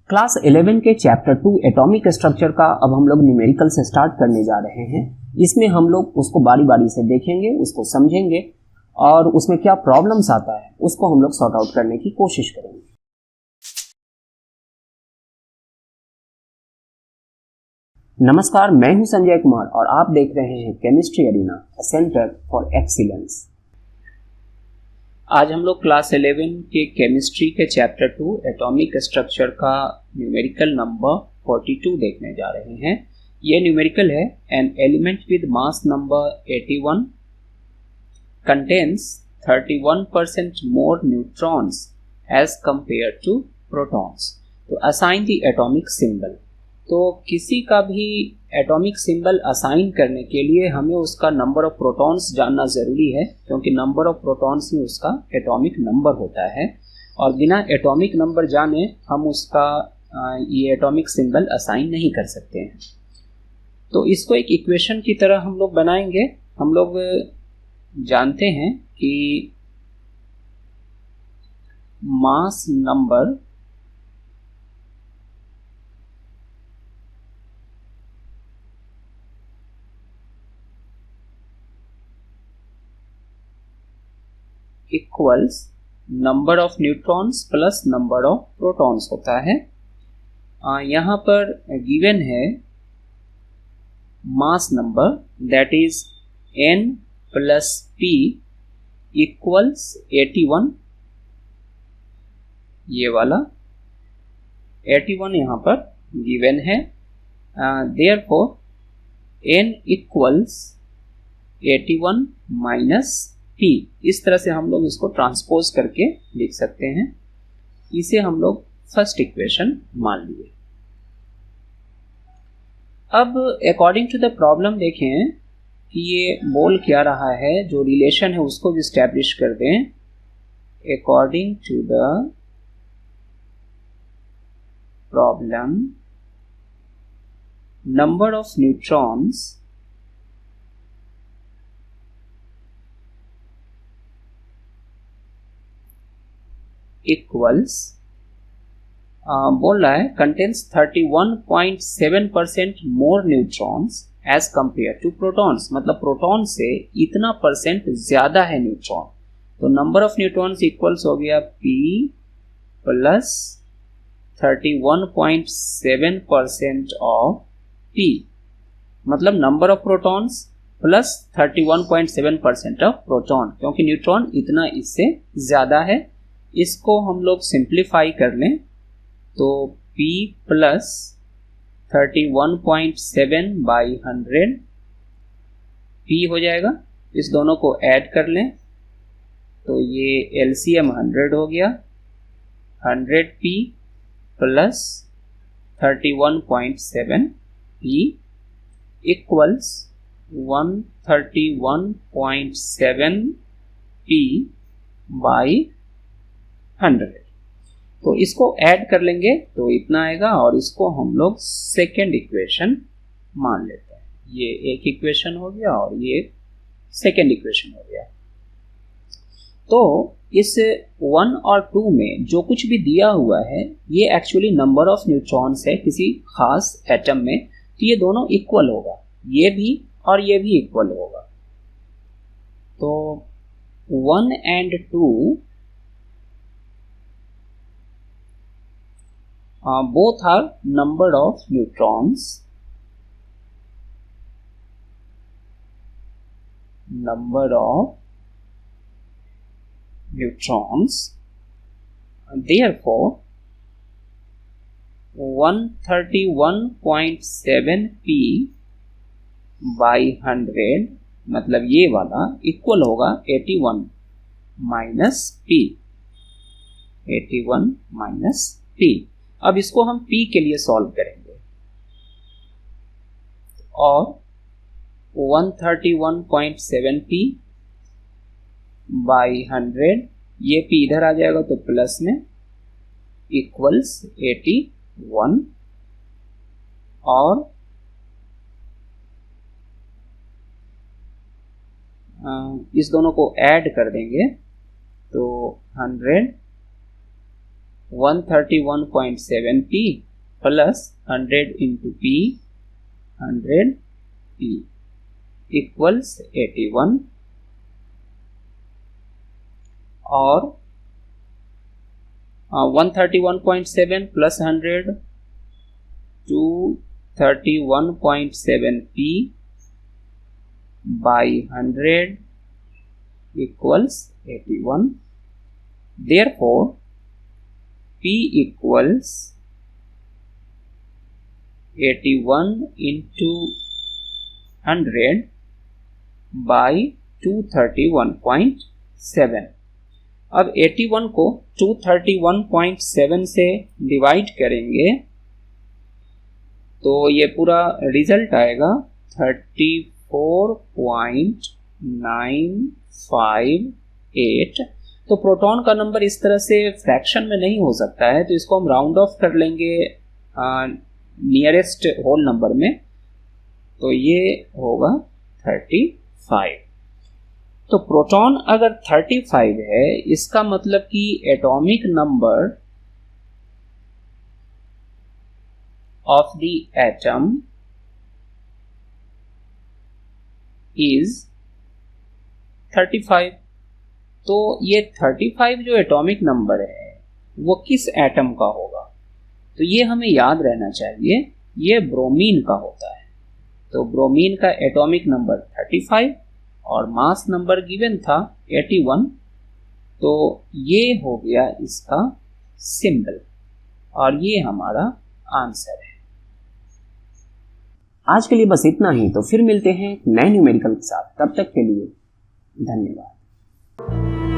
Class 11 के chapter 2 atomic structure का अब हम लोग न्यूमेरिकल से स्टार्ट करने जा रहे हैं। इसमें हम लोग उसको बारी बारी से देखेंगे, उसको समझेंगे और उसमें क्या प्रॉब्लम्स आता है उसको हम लोग सॉर्ट आउट करने की कोशिश करेंगे। नमस्कार, मैं हूं संजय कुमार और आप देख रहे हैं Chemistry Arena, Centre for Excellence. आज हम लोग क्लास 11 के केमिस्ट्री के चैप्टर 2 एटॉमिक स्ट्रक्चर का न्यूमेरिकल नंबर 42 देखने जा रहे हैं। ये न्यूमेरिकल है, an element with mass number 81 contains 31% more neutrons as compared to protons। तो assign the atomic symbol। तो किसी का भी एटॉमिक सिंबल असाइन करने के लिए हमें उसका नंबर ऑफ प्रोटॉन्स जानना ज़रूरी है, क्योंकि नंबर ऑफ प्रोटॉन्स ही उसका एटॉमिक नंबर होता है और बिना एटॉमिक नंबर जाने हम उसका ये एटॉमिक सिंबल असाइन नहीं कर सकते हैं। तो इसको एक इक्वेशन की तरह हम लोग बनाएंगे। हम लोग जानते हैं कि mass number equals number of neutrons plus number of protons होता है। यहाँ पर गिवन है mass number that is n plus p equals 81। ये वाला 81 यहाँ पर गिवन है। Therefore n equals 81 minus p। इस तरह से हम लोग इसको ट्रांसपोज करके लिख सकते हैं। इसे हम लोग फर्स्ट इक्वेशन मान लिए। अब अकॉर्डिंग टू द प्रॉब्लम देखें कि ये बोल क्या रहा है, जो रिलेशन है उसको भी स्टैब्लिश कर दें। According to the problem number of neutrons equals बोल रहा है contains 31.7% more neutrons as compare to protons. मतलब प्रोटॉन से इतना परसेंट ज्यादा है न्यूट्रॉन। तो नंबर ऑफ न्यूट्रॉन्स इक्वल्स हो गया p प्लस 31.7% ऑफ p। मतलब number of protons plus 31.7% of proton, क्योंकि न्यूट्रॉन इतना इससे ज्यादा है। इसको हम लोग सिंप्लीफाई कर लें तो p प्लस 31.7 बाई 100 p हो जाएगा। इस दोनों को ऐड कर लें तो ये LCM 100 हो गया। 100p plus 31.7 p equals 131.7 p by 100। तो इसको ऐड कर लेंगे तो इतना आएगा और इसको हम लोग सेकेंड इक्वेशन मान लेते हैं। ये एक इक्वेशन हो गया और ये सेकेंड इक्वेशन हो गया। तो इस 1 और 2 में जो कुछ भी दिया हुआ है ये एक्चुअली नंबर ऑफ न्यूट्रॉन्स है किसी खास एटम में। तो ये दोनों इक्वल होगा, ये भी और ये भी इक्वल होगा। तो 1 and 2 both are number of neutrons therefore 131.7 p by 100 मतलब ये वाला इक्वल होगा 81 माइनस p। 81 minus p। अब इसको हम p के लिए सॉल्व करेंगे और 131.7 p बाई 100, ये p इधर आ जाएगा तो प्लस में इक्वल्स 81 और इस दोनों को ऐड कर देंगे तो 100 131.7 p plus 100 into p 100 p equals 81 और 131.7 plus 100 231.7 p by 100 equals 81. Therefore, p equals 81 into 100 by 231.7. अब 81 को 231.7 से डिवाइड करेंगे तो ये पूरा रिजल्ट आएगा 34.958। तो प्रोटॉन का नंबर इस तरह से फ्रैक्शन में नहीं हो सकता है, तो इसको हम राउंड ऑफ कर लेंगे नियरेस्ट होल नंबर में, तो ये होगा 35। तो प्रोटॉन अगर 35 है, इसका मतलब कि atomic number of the atom is 35। तो ये 35 जो एटॉमिक नंबर है वो किस एटम का होगा, तो ये हमें याद रहना चाहिए, ये ब्रोमीन का होता है। तो ब्रोमीन का एटॉमिक नंबर 35 और मास नंबर गिवन था 81, तो ये हो गया इसका सिंबल और ये हमारा आंसर है। आज के लिए बस इतना ही, तो फिर मिलते हैं नए न्यूमेरिकल के साथ। तब तक के लिए धन्यवाद।